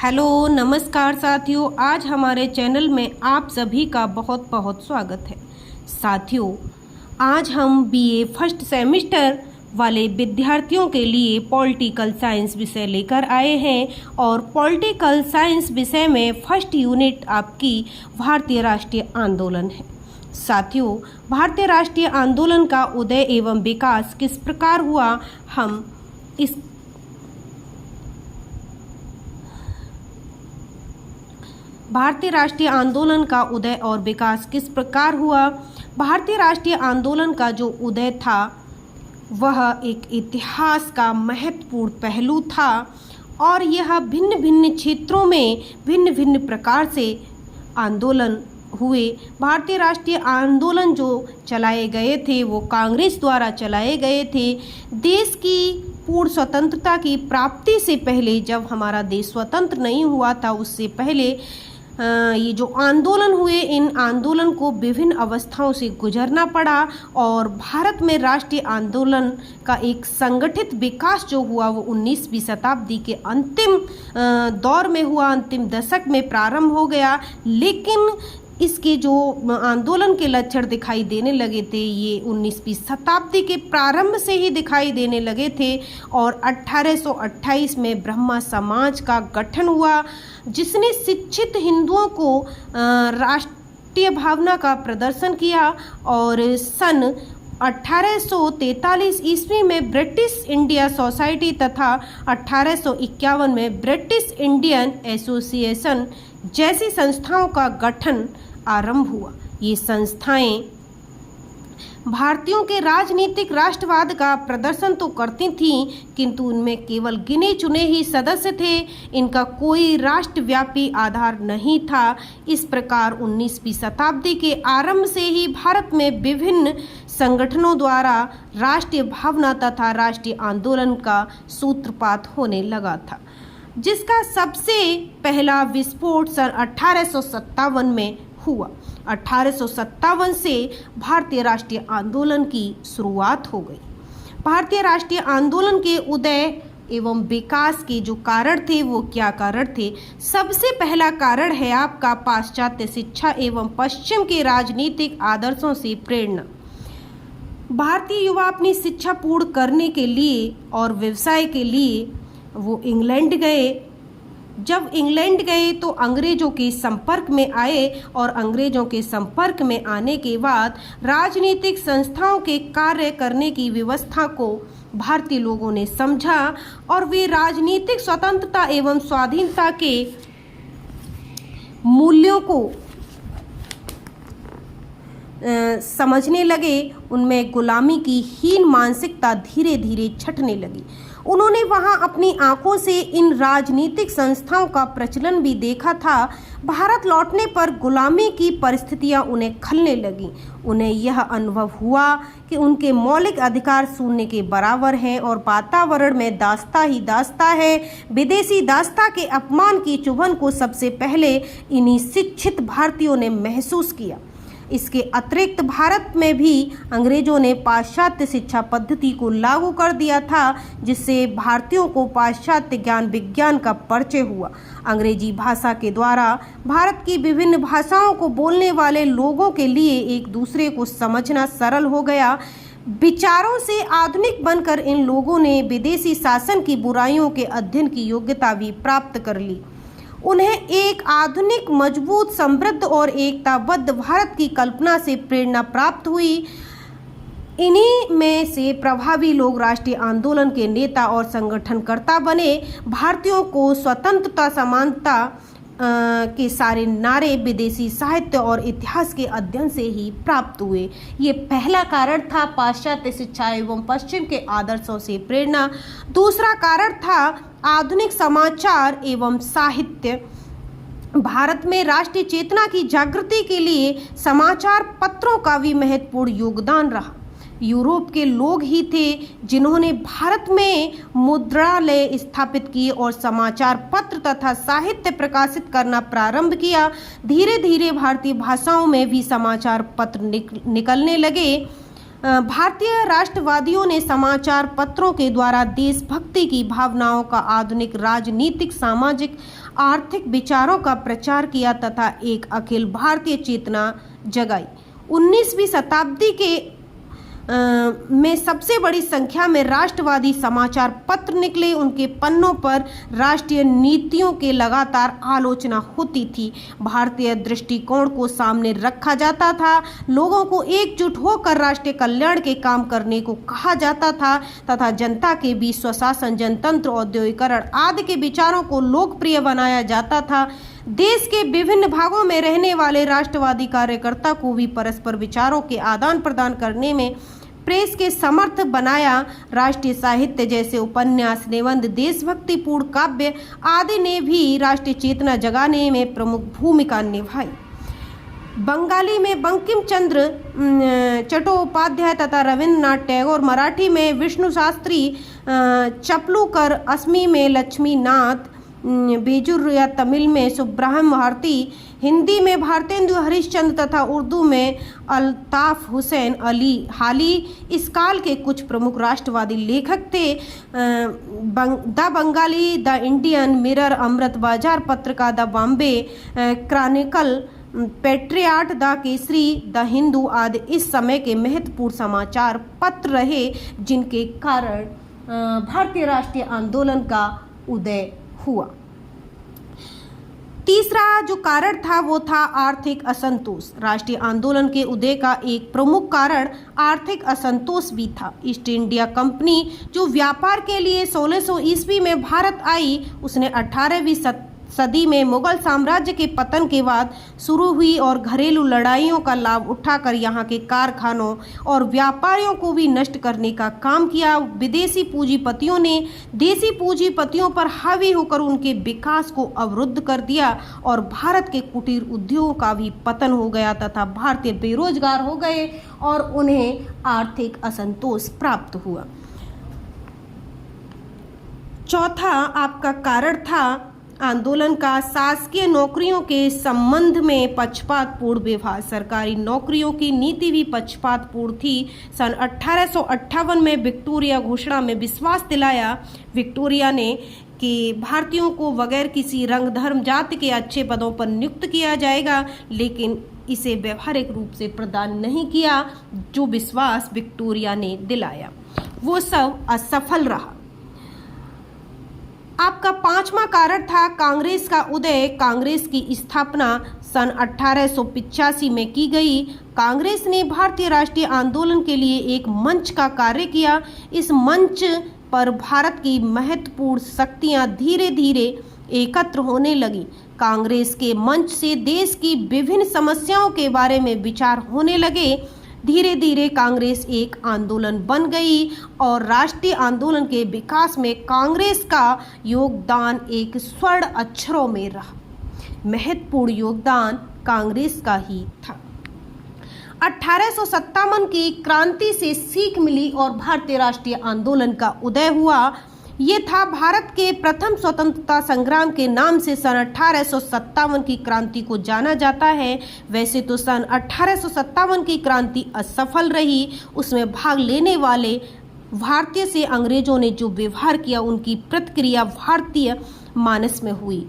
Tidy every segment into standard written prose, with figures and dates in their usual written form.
Hello नमस्कार साथियों, आज हमारे चैनल में आप सभी का बहुत बहुत स्वागत है। साथियों, आज हम बीए फर्स्ट सेमेस्टर वाले विद्यार्थियों के लिए पॉलिटिकल साइंस विषय लेकर आए हैं और पॉलिटिकल साइंस विषय में फर्स्ट यूनिट आपकी भारतीय राष्ट्रीय आंदोलन है। साथियों, भारतीय राष्ट्रीय आंदोलन का उदय एवं विकास किस प्रकार हुआ, हम इस भारतीय राष्ट्रीय आंदोलन का उदय और विकास किस प्रकार हुआ। भारतीय राष्ट्रीय आंदोलन का जो उदय था वह एक इतिहास का महत्वपूर्ण पहलू था और यह भिन्न भिन्न क्षेत्रों में भिन्न भिन्न प्रकार से आंदोलन हुए। भारतीय राष्ट्रीय आंदोलन जो चलाए गए थे वो कांग्रेस द्वारा चलाए गए थे। देश की पूर्ण स्वतंत्रता की प्राप्ति से पहले, जब हमारा देश स्वतंत्र नहीं हुआ था उससे पहले ये जो आंदोलन हुए, इन आंदोलन को विभिन्न अवस्थाओं से गुजरना पड़ा और भारत में राष्ट्रीय आंदोलन का एक संगठित विकास जो हुआ वो 19वीं शताब्दी के अंतिम दौर में हुआ, अंतिम दशक में प्रारंभ हो गया। लेकिन इसके जो आंदोलन के लक्षण दिखाई देने लगे थे ये 19वीं शताब्दी के प्रारंभ से ही दिखाई देने लगे थे और 1828 में ब्रह्मा समाज का गठन हुआ, जिसने शिक्षित हिंदुओं को राष्ट्रीय भावना का प्रदर्शन किया और सन 1843 ईस्वी में ब्रिटिश इंडिया सोसाइटी तथा 1851 में ब्रिटिश इंडियन एसोसिएशन जैसी संस्थाओं का गठन आरंभ हुआ। ये संस्थाएं भारतीयों के राजनीतिक राष्ट्रवाद का प्रदर्शन तो करती थीं, किंतु उनमें केवल गिने चुने ही सदस्य थे। इनका कोई राष्ट्रव्यापी आधार नहीं था। इस प्रकार 19वीं शताब्दी के आरंभ से ही भारत में विभिन्न संगठनों द्वारा राष्ट्रीय भावना तथा राष्ट्रीय आंदोलन का सूत्रपात होने लगा था, जिसका सबसे पहला विस्फोट सन 1857 में हुआ। 1857 से भारतीय राष्ट्रीय आंदोलन की शुरुआत हो गई। भारतीय राष्ट्रीय आंदोलन के उदय एवं विकास के जो कारण थे वो क्या कारण थे। सबसे पहला कारण है आपका पाश्चात्य शिक्षा एवं पश्चिम के राजनीतिक आदर्शों से प्रेरणा। भारतीय युवा अपनी शिक्षा पूर्ण करने के लिए और व्यवसाय के लिए वो इंग्लैंड गए। जब इंग्लैंड गए तो अंग्रेजों के संपर्क में आए और अंग्रेजों के संपर्क में आने के बाद राजनीतिक संस्थाओं के कार्य करने की व्यवस्था को भारतीय लोगों ने समझा और वे राजनीतिक स्वतंत्रता एवं स्वाधीनता के मूल्यों को समझने लगे। उनमें गुलामी की हीन मानसिकता धीरे धीरे छटने लगी। उन्होंने वहां अपनी आंखों से इन राजनीतिक संस्थाओं का प्रचलन भी देखा था। भारत लौटने पर गुलामी की परिस्थितियां उन्हें खलने लगीं। उन्हें यह अनुभव हुआ कि उनके मौलिक अधिकार शून्य के बराबर हैं और वातावरण में दास्ता ही दास्ता है। विदेशी दास्ता के अपमान की चुभन को सबसे पहले इन्हीं शिक्षित भारतीयों ने महसूस किया। इसके अतिरिक्त भारत में भी अंग्रेजों ने पाश्चात्य शिक्षा पद्धति को लागू कर दिया था, जिससे भारतीयों को पाश्चात्य ज्ञान विज्ञान का परिचय हुआ। अंग्रेजी भाषा के द्वारा भारत की विभिन्न भाषाओं को बोलने वाले लोगों के लिए एक दूसरे को समझना सरल हो गया। विचारों से आधुनिक बनकर इन लोगों ने विदेशी शासन की बुराइयों के अध्ययन की योग्यता भी प्राप्त कर ली। उन्हें एक आधुनिक, मजबूत, समृद्ध और एकताबद्ध भारत की कल्पना से प्रेरणा प्राप्त हुई। इन्हीं में से प्रभावी लोग राष्ट्रीय आंदोलन के नेता और संगठनकर्ता बने। भारतीयों को स्वतंत्रता, समानता के सारे नारे विदेशी साहित्य और इतिहास के अध्ययन से ही प्राप्त हुए। ये पहला कारण था पाश्चात्य शिक्षा एवं पश्चिम के आदर्शों से प्रेरणा। दूसरा कारण था आधुनिक समाचार एवं साहित्य। भारत में राष्ट्रीय चेतना की जागृति के लिए समाचार पत्रों का भी महत्वपूर्ण योगदान रहा। यूरोप के लोग ही थे जिन्होंने भारत में मुद्रालय स्थापित किए और समाचार पत्र तथा साहित्य प्रकाशित करना प्रारंभ किया। धीरे धीरे भारतीय भाषाओं में भी समाचार पत्र निकलने लगे। भारतीय राष्ट्रवादियों ने समाचार पत्रों के द्वारा देशभक्ति की भावनाओं का आधुनिक राजनीतिक, सामाजिक, आर्थिक विचारों का प्रचार किया तथा एक अखिल भारतीय चेतना जगाई। 19वीं शताब्दी के में सबसे बड़ी संख्या में राष्ट्रवादी समाचार पत्र निकले। उनके पन्नों पर राष्ट्रीय नीतियों के लगातार आलोचना होती थी। भारतीय दृष्टिकोण को सामने रखा जाता था। लोगों को एकजुट होकर राष्ट्रीय कल्याण के काम करने को कहा जाता था तथा जनता के बीच स्वशासन, जनतंत्र, औद्योगिकरण आदि के विचारों को लोकप्रिय बनाया जाता था। देश के विभिन्न भागों में रहने वाले राष्ट्रवादी कार्यकर्ता को भी परस्पर विचारों के आदान प्रदान करने में प्रेस के समर्थ बनाया। राष्ट्रीय साहित्य जैसे उपन्यास, निबंध, देशभक्तिपूर्ण काव्य आदि ने भी राष्ट्रीय चेतना जगाने में प्रमुख भूमिका निभाई। बंगाली में बंकिम चंद्र चट्टोपाध्याय तथा रविंद्रनाथ टैगोर, मराठी में विष्णु शास्त्री चपलूकर, असमी में लक्ष्मीनाथ बेजूर या तमिल में सुब्रह्मण्य भारती, हिंदी में भारतेंदु हरिश्चंद्र तथा उर्दू में अल्ताफ हुसैन अली हाली इस काल के कुछ प्रमुख राष्ट्रवादी लेखक थे। The Bengalee, the Indian, Mirror, Amrita Bazar Patrika, the Bombay Chronicle, Patriot, the Kesari, the Hindu आदि इस समय के महत्वपूर्ण समाचार पत्र रहे, जिनके कारण भारतीय राष्ट्रीय आंदोलन का उदय हुआ। तीसरा जो कारण था वो था आर्थिक असंतोष। राष्ट्रीय आंदोलन के उदय का एक प्रमुख कारण आर्थिक असंतोष भी था। ईस्ट इंडिया कंपनी जो व्यापार के लिए 1600 ईस्वी में भारत आई, उसने 18वीं सदी में मुगल साम्राज्य के पतन के बाद शुरू हुई और घरेलू लड़ाइयों का लाभ उठाकर यहाँ के कारखानों और व्यापारियों को भी नष्ट करने का काम किया। विदेशी पूंजीपतियों ने देसी पूंजीपतियों पर हावी होकर उनके विकास को अवरुद्ध कर दिया और भारत के कुटीर उद्योगों का भी पतन हो गया तथा भारतीय बेरोजगार हो गए और उन्हें आर्थिक असंतोष प्राप्त हुआ। चौथा आपका कारण था आंदोलन का शासकीय नौकरियों के संबंध में पक्षपातपूर्ण व्यवहार। सरकारी नौकरियों की नीति भी पक्षपातपूर्ण थी। सन 1858 में विक्टोरिया घोषणा में विश्वास दिलाया विक्टोरिया ने कि भारतीयों को बगैर किसी रंग, धर्म, जाति के अच्छे पदों पर नियुक्त किया जाएगा, लेकिन इसे व्यवहारिक रूप से प्रदान नहीं किया। जो विश्वास विक्टोरिया ने दिलाया वो सब असफल रहा। आपका पांचवा कारण था कांग्रेस का उदय। कांग्रेस की स्थापना सन 1885 में की गई। कांग्रेस ने भारतीय राष्ट्रीय आंदोलन के लिए एक मंच का कार्य किया। इस मंच पर भारत की महत्वपूर्ण शक्तियां धीरे धीरे एकत्र होने लगी। कांग्रेस के मंच से देश की विभिन्न समस्याओं के बारे में विचार होने लगे। धीरे धीरे कांग्रेस एक आंदोलन बन गई और राष्ट्रीय आंदोलन के विकास में कांग्रेस का योगदान एक स्वर्ण अक्षरों में रहा। महत्वपूर्ण योगदान कांग्रेस का ही था। 1857 की क्रांति से सीख मिली और भारतीय राष्ट्रीय आंदोलन का उदय हुआ। ये था भारत के प्रथम स्वतंत्रता संग्राम के नाम से सन 1857 की क्रांति को जाना जाता है। वैसे तो सन 1857 की क्रांति असफल रही। उसमें भाग लेने वाले भारतीय से अंग्रेजों ने जो व्यवहार किया, उनकी प्रतिक्रिया भारतीय मानस में हुई।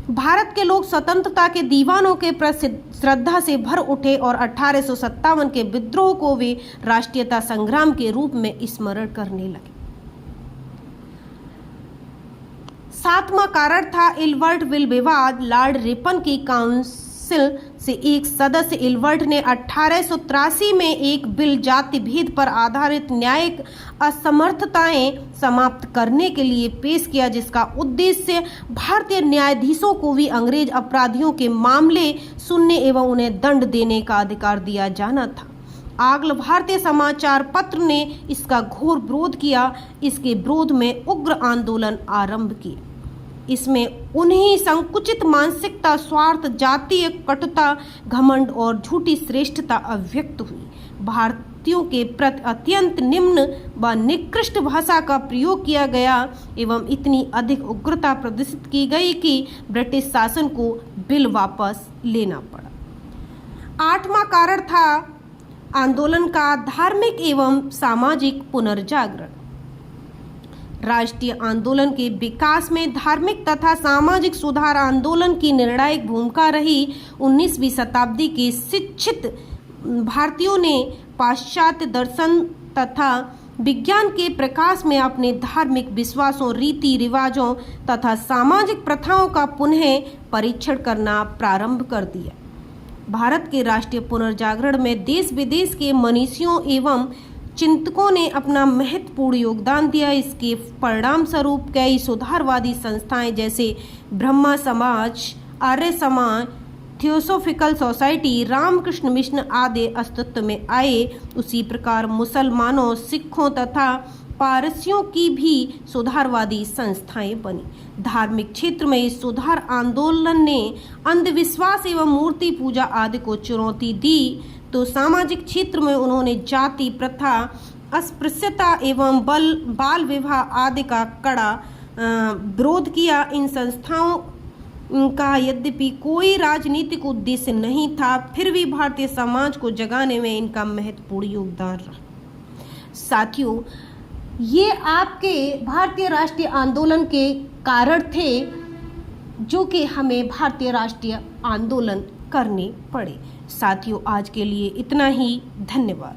भारत के लोग स्वतंत्रता के दीवानों के प्रति श्रद्धा से भर उठे और 1857 के विद्रोह को वे राष्ट्रीयता संग्राम के रूप में स्मरण करने लगे। सातवां कारण था इल्वर्टविल विवाद। लॉर्ड रिपन की काउंसिल से एक सदस्य इल्वर्ट ने 1883 में एक बिल जाति भेद पर आधारित न्यायिक असमर्थताएं समाप्त करने के लिए पेश किया, जिसका उद्देश्य भारतीय न्यायाधीशों को भी अंग्रेज अपराधियों के मामले सुनने एवं उन्हें दंड देने का अधिकार दिया जाना था। आंग्ल भारतीय समाचार पत्र ने इसका घोर विरोध किया। इसके विरोध में उग्र आंदोलन आरंभ किए। इसमें उन्हीं संकुचित मानसिकता, स्वार्थ, जातीय कटुता, घमंड और झूठी श्रेष्ठता अभिव्यक्त हुई। भारतीयों के प्रति अत्यंत निम्न व निकृष्ट भाषा का प्रयोग किया गया एवं इतनी अधिक उग्रता प्रदर्शित की गई कि ब्रिटिश शासन को बिल वापस लेना पड़ा। आठवां कारण था आंदोलन का धार्मिक एवं सामाजिक पुनर्जागरण। राष्ट्रीय आंदोलन के विकास में धार्मिक तथा सामाजिक सुधार आंदोलन की निर्णायक भूमिका रही। 19वीं शताब्दी के शिक्षित भारतीयों ने पाश्चात्य दर्शन तथा विज्ञान के प्रकाश में अपने धार्मिक विश्वासों, रीति रिवाजों तथा सामाजिक प्रथाओं का पुनः परीक्षण करना प्रारंभ कर दिया। भारत के राष्ट्रीय पुनर्जागरण में देश विदेश के मनीषियों एवं चिंतकों ने अपना महत्वपूर्ण योगदान दिया। इसके परिणाम स्वरूप कई सुधारवादी संस्थाएं जैसे ब्रह्मा समाज, Arya Samaj, theosophical society, Ramakrishna mission आदि अस्तित्व में आए। उसी प्रकार मुसलमानों, सिखों तथा पारसियों की भी सुधारवादी संस्थाएं बनी। धार्मिक क्षेत्र में इस सुधार आंदोलन ने अंधविश्वास एवं मूर्ति पूजा आदि को चुनौती दी, तो सामाजिक क्षेत्र में उन्होंने जाति प्रथा, अस्पृश्यता एवं बाल विवाह आदि का कड़ा विरोध किया। इन संस्थाओं का यद्यपि कोई राजनीतिक उद्देश्य नहीं था, फिर भी भारतीय समाज को जगाने में इनका महत्वपूर्ण योगदान रहा। साथियों, ये आपके भारतीय राष्ट्रीय आंदोलन के कारण थे जो कि हमें भारतीय राष्ट्रीय आंदोलन करने पड़े। साथियों, आज के लिए इतना ही। धन्यवाद।